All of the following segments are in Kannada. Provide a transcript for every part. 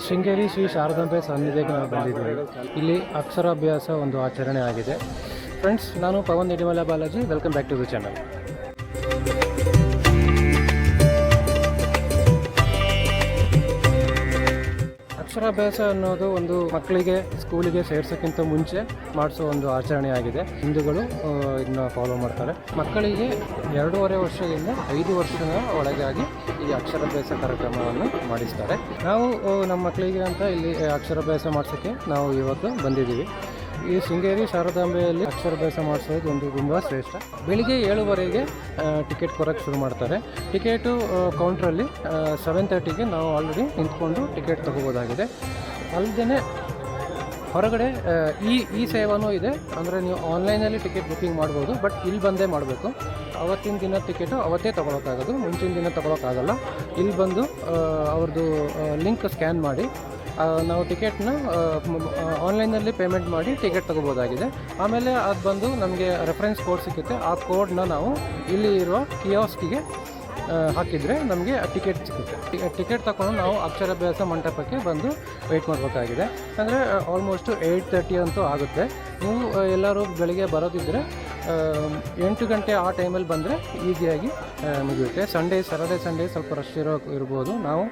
ಶೃಂಗೇರಿ ಶ್ರೀ ಶಾರದಾಂಬೆ ಸನ್ನಿಧಿಗೆ ನಾವು ಬಂದಿದ್ದೀವಿ. ಇಲ್ಲಿ ಅಕ್ಷರಾಭ್ಯಾಸ ಒಂದು ಆಚರಣೆ ಆಗಿದೆ. ಫ್ರೆಂಡ್ಸ್, ನಾನು Pavan Nidimala Balaji. Welcome back to the channel. ಅಕ್ಷರಾಭ್ಯಾಸ ಅನ್ನೋದು ಒಂದು ಮಕ್ಕಳಿಗೆ ಸ್ಕೂಲಿಗೆ ಸೇರ್ಸೋಕ್ಕಿಂತ ಮುಂಚೆ ಮಾಡಿಸೋ ಒಂದು ಆಚರಣೆ ಆಗಿದೆ. ಹಿಂದೂಗಳು ಇದನ್ನ ಫಾಲೋ ಮಾಡ್ತಾರೆ. ಮಕ್ಕಳಿಗೆ 2.5 ವರ್ಷದಿಂದ 5 ವರ್ಷದ ಒಳಗಾಗಿ ಈ ಅಕ್ಷರಾಭ್ಯಾಸ ಕಾರ್ಯಕ್ರಮವನ್ನು ಮಾಡಿಸ್ತಾರೆ. ನಾವು ನಮ್ಮ ಮಕ್ಕಳಿಗೆ ಅಂತ ಇಲ್ಲಿ ಅಕ್ಷರಾಭ್ಯಾಸ ಮಾಡಿಸೋಕ್ಕೆ ನಾವು ಇವತ್ತು ಬಂದಿದ್ದೀವಿ. ಈ ಶೃಂಗೇರಿ ಶಾರದಾಂಬೆಯಲ್ಲಿ ಅಕ್ಷರಾಭ್ಯಾಸ ಮಾಡಿಸೋದು ಒಂದು ತುಂಬ ಶ್ರೇಷ್ಠ. ಬೆಳಿಗ್ಗೆ 7:30ಗೆ ಟಿಕೆಟ್ ಕೊಡೋಕ್ಕೆ ಶುರು ಮಾಡ್ತಾರೆ. ಟಿಕೆಟು ಕೌಂಟ್ರಲ್ಲಿ 7:30ಗೆ ನಾವು ಆಲ್ರೆಡಿ ನಿಂತ್ಕೊಂಡು ಟಿಕೆಟ್ ತೊಗೋಬೋದಾಗಿದೆ. ಅಲ್ಲದೆ ಹೊರಗಡೆ ಈ ಸೇವೆನೂ ಇದೆ. ಅಂದರೆ ನೀವು ಆನ್ಲೈನಲ್ಲಿ ಟಿಕೆಟ್ ಬುಕ್ಕಿಂಗ್ ಮಾಡ್ಬೋದು, ಬಟ್ ಇಲ್ಲಿ ಬಂದೇ ಮಾಡಬೇಕು. ಅವತ್ತಿನ ದಿನ ಟಿಕೆಟು ಅವತ್ತೇ ತೊಗೊಳಕ್ಕಾಗೋದು, ಮುಂಚಿನ ದಿನ ತೊಗೊಳಕ್ಕಾಗಲ್ಲ. ಇಲ್ಲಿ ಬಂದು ಅವ್ರದ್ದು ಲಿಂಕ್ ಸ್ಕ್ಯಾನ್ ಮಾಡಿ ನಾವು ಟಿಕೆಟ್ನ ಆನ್ಲೈನಲ್ಲಿ ಪೇಮೆಂಟ್ ಮಾಡಿ ಟಿಕೆಟ್ ತೊಗೋಬೋದಾಗಿದೆ. ಆಮೇಲೆ ಅದು ಬಂದು ನಮಗೆ ರೆಫರೆನ್ಸ್ ಕೋಡ್ ಸಿಗುತ್ತೆ. ಆ ಕೋಡ್ನ ನಾವು ಇಲ್ಲಿ ಇರುವ ಕಿಯಾಸ್ಕಿಗೆ ಹಾಕಿದರೆ ನಮಗೆ ಟಿಕೆಟ್ ಸಿಗುತ್ತೆ. ಟಿಕೆಟ್ ತಗೊಂಡು ನಾವು ಅಕ್ಷರಾಭ್ಯಾಸ ಮಂಟಪಕ್ಕೆ ಬಂದು ವೆಯ್ಟ್ ಮಾಡಬೇಕಾಗಿದೆ. ಅಂದರೆ ಆಲ್ಮೋಸ್ಟು 8:30 ಅಂತೂ ಆಗುತ್ತೆ. ನೀವು ಎಲ್ಲರೂ ಬೆಳಿಗ್ಗೆ ಬರೋದಿದ್ದರೆ 8 ಗಂಟೆ ಆ ಟೈಮಲ್ಲಿ ಬಂದರೆ ಈಸಿಯಾಗಿ ಮುಗಿಯುತ್ತೆ. ಸ್ಯಾಟರ್ಡೆ ಸಂಡೇ ಸ್ವಲ್ಪ ರಶ್ ಇರ್ಬೋದು. ನಾವು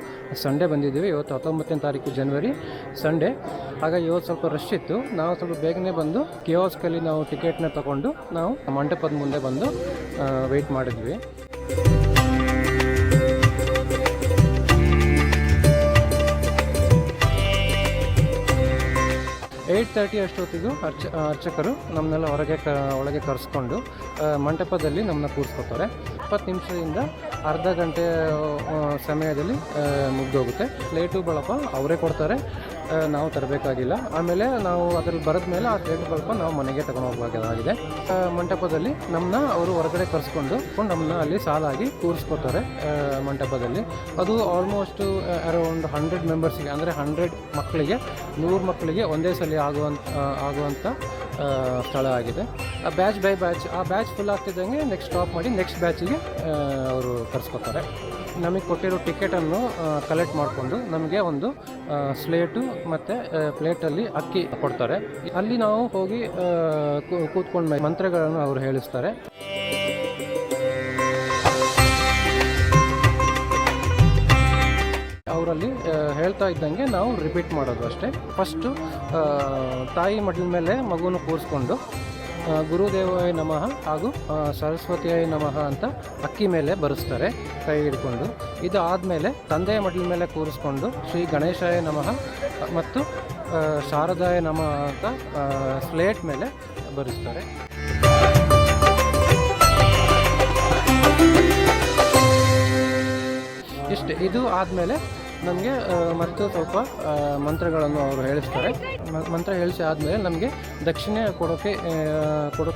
ಸಂಡೇ ಬಂದಿದ್ದೀವಿ. ಇವತ್ತು 19ನೇ ತಾರೀಕು ಜನವರಿ ಸಂಡೇ. ಆಗ ಇವತ್ತು ಸ್ವಲ್ಪ ರಶ್ ಇತ್ತು. ನಾವು ಸ್ವಲ್ಪ ಬೇಗನೆ ಬಂದು ಕಿಯಾಸ್ಕಲ್ಲಿ ನಾವು ಟಿಕೆಟ್ನ ತೊಗೊಂಡು ನಾವು ಮಂಟಪದ ಮುಂದೆ ಬಂದು ವೆಯ್ಟ್ ಮಾಡಿದ್ವಿ. 8:30 ಅಷ್ಟೊತ್ತಿಗೂ ಅರ್ಚಕರು ನಮ್ಮನ್ನೆಲ್ಲ ಒಳಗೆ ಕರೆಸ್ಕೊಂಡು ಮಂಟಪದಲ್ಲಿ ನಮ್ಮನ್ನ ಕೂರಿಸ್ಕೊತಾರೆ. 20 ನಿಮಿಷದಿಂದ ಅರ್ಧ ಗಂಟೆ ಸಮಯದಲ್ಲಿ ಮುಗಿದೋಗುತ್ತೆ. ಪ್ಲೇಟು ಬಳಪ ಅವರೇ ಕೊಡ್ತಾರೆ, ನಾವು ತರಬೇಕಾಗಿಲ್ಲ. ಆಮೇಲೆ ನಾವು ಅದ್ರಲ್ಲಿ ಬರೆದ ಮೇಲೆ ಆ ಪ್ಲೇಟು ಬಳಪ ನಾವು ಮನೆಗೆ ತಗೊಂಡು ಹೋಗಬೇಕಾಗಿದೆ. ಮಂಟಪದಲ್ಲಿ ನಮ್ಮನ್ನ ಅವರು ಹೊರಗಡೆ ಕರೆಸ್ಕೊಂಡು ನಮ್ಮನ್ನ ಅಲ್ಲಿ ಸಾಲಾಗಿ ಕೂರಿಸ್ಕೊತಾರೆ ಮಂಟಪದಲ್ಲಿ. ಅದು ಆಲ್ಮೋಸ್ಟು ಅರೌಂಡ್ 100 ಮೆಂಬರ್ಸಿಗೆ, ಅಂದರೆ 100 ಮಕ್ಕಳಿಗೆ 100 ಮಕ್ಕಳಿಗೆ ಒಂದೇ ಸಲ ಆಗುವಂಥ ಸ್ಥಳ ಆಗಿದೆ. ಬ್ಯಾಚ್ ಬೈ ಬ್ಯಾಚ್, ಆ ಬ್ಯಾಚ್ ಫುಲ್ ಆಗ್ತಿದ್ದಂಗೆ ನೆಕ್ಸ್ಟ್ ಸ್ಟಾಪ್ ಮಾಡಿ ನೆಕ್ಸ್ಟ್ ಬ್ಯಾಚಿಗೆ ಅವರು ಕರೆಸ್ಕೊತಾರೆ. ನಮಗೆ ಕೊಟ್ಟಿರೋ ಟಿಕೆಟನ್ನು ಕಲೆಕ್ಟ್ ಮಾಡಿಕೊಂಡು ನಮಗೆ ಒಂದು ಸ್ಲೇಟು ಮತ್ತು ಪ್ಲೇಟಲ್ಲಿ ಅಕ್ಕಿ ಕೊಡ್ತಾರೆ. ಅಲ್ಲಿ ನಾವು ಹೋಗಿ ಕೂತ್ಕೊಂಡು ಮಂತ್ರಗಳನ್ನು ಅವರು ಹೇಳಿಸ್ತಾರೆ. ಅವರಲ್ಲಿ ಹೇಳ್ತಾ ಇದ್ದಂಗೆ ನಾವು ರಿಪೀಟ್ ಮಾಡೋದು ಅಷ್ಟೇ. ಫಸ್ಟು ತಾಯಿ ಮಡಿಲ ಮೇಲೆ ಮಗುವನ್ನು ಕೂರಿಸ್ಕೊಂಡು ಗುರುದೇವಾಯ ನಮಃ ಹಾಗೂ ಸರಸ್ವತಿಯಾಯ ನಮಃ ಅಂತ ಅಕ್ಕಿ ಮೇಲೆ ಬರೆಸ್ತಾರೆ ಕೈ ಹಿಡ್ಕೊಂಡು. ಇದು ಆದಮೇಲೆ ತಂದೆಯ ಮಡಿಲ ಮೇಲೆ ಕೂರಿಸ್ಕೊಂಡು ಶ್ರೀ ಗಣೇಶಾಯ ನಮಃ ಮತ್ತು ಶಾರದಾಯ ನಮಃ ಅಂತ ಸ್ಲೇಟ್ ಮೇಲೆ ಬರೆಸ್ತಾರೆ. ಇಷ್ಟೇ. ಇದು ಆದಮೇಲೆ ನಮಗೆ ಮತ್ತು ಸ್ವಲ್ಪ ಮಂತ್ರಗಳನ್ನು ಅವರು ಹೇಳಿಸ್ತಾರೆ. ಮಂತ್ರ ಹೇಳಿಸಿ ಆದಮೇಲೆ ನಮಗೆ ದಕ್ಷಿಣೆ ಕೊಡೋಕ್ಕೆ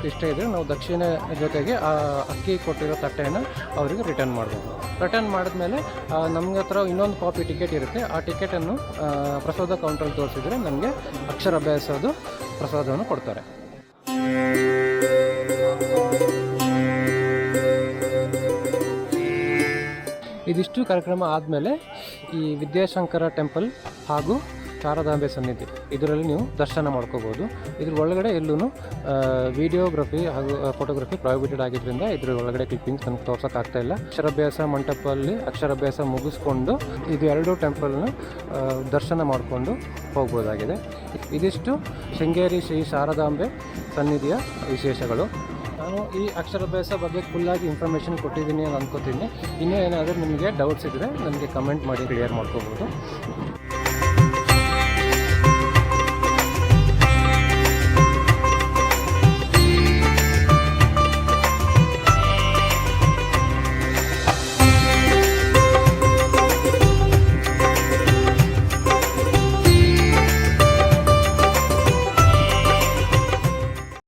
ಇಷ್ಟ ಇದ್ದರೆ ನಾವು ದಕ್ಷಿಣೆ ಜೊತೆಗೆ ಆ ಅಕ್ಕಿ ಕೊಟ್ಟಿರೋ ತಟ್ಟೆಯನ್ನು ಅವರಿಗೆ ರಿಟರ್ನ್ ಮಾಡ್ಬೋದು. ರಿಟರ್ನ್ ಮಾಡಿದ್ಮೇಲೆ ನಮ್ಗೆ ಹತ್ರ ಇನ್ನೊಂದು ಕಾಪಿ ಟಿಕೆಟ್ ಇರುತ್ತೆ. ಆ ಟಿಕೆಟನ್ನು ಪ್ರಸಾದ ಕೌಂಟ್ರಲ್ಲಿ ತೋರಿಸಿದರೆ ನಮಗೆ ಅಕ್ಷರಾಭ್ಯಾಸದ ಪ್ರಸಾದವನ್ನು ಕೊಡ್ತಾರೆ. ಇದಿಷ್ಟು ಕಾರ್ಯಕ್ರಮ ಆದಮೇಲೆ ಈ ವಿದ್ಯಾಶಂಕರ ಟೆಂಪಲ್ ಹಾಗೂ ಶಾರದಾಂಬೆ ಸನ್ನಿಧಿ ಇದರಲ್ಲಿ ನೀವು ದರ್ಶನ ಮಾಡ್ಕೋಬೋದು. ಇದ್ರ ಒಳಗಡೆ ಎಲ್ಲೂ ವಿಡಿಯೋಗ್ರಫಿ ಹಾಗೂ ಫೋಟೋಗ್ರಫಿ ಪ್ರೊಹಿಬಿಟೆಡ್ ಆಗಿದ್ದರಿಂದ ಇದ್ರ ಒಳಗಡೆ ಕ್ಲಿಪ್ಪಿಂಗ್ಸ್ ನನಗೆ ತೋರ್ಸೋಕ್ಕಾಗ್ತಾ ಇಲ್ಲ. ಅಕ್ಷರಾಭ್ಯಾಸ ಮಂಟಪದಲ್ಲಿ ಅಕ್ಷರಾಭ್ಯಾಸ ಮುಗಿಸ್ಕೊಂಡು ಇದು 2 ಟೆಂಪಲ್ನ ದರ್ಶನ ಮಾಡಿಕೊಂಡು ಹೋಗ್ಬೋದಾಗಿದೆ. ಇದಿಷ್ಟು ಶೃಂಗೇರಿ ಶ್ರೀ ಶಾರದಾಂಬೆ ಸನ್ನಿಧಿಯ ವಿಶೇಷಗಳು. ನಾನು ಈ ಅಕ್ಷರಾಭ್ಯಾಸ ಬಗ್ಗೆ ಫುಲ್ಲಾಗಿ ಇನ್ಫಾರ್ಮೇಷನ್ ಕೊಟ್ಟಿದ್ದೀನಿ ಅಂತ ಅನ್ಕೋತೀನಿ. ಇನ್ನೂ ಏನಾದರೂ ನಿಮಗೆ ಡೌಟ್ಸ್ ಇದ್ದರೆ ನನಗೆ ಕಮೆಂಟ್ ಮಾಡಿ ಕ್ಲಿಯರ್ ಮಾಡ್ಕೋಬೋದು.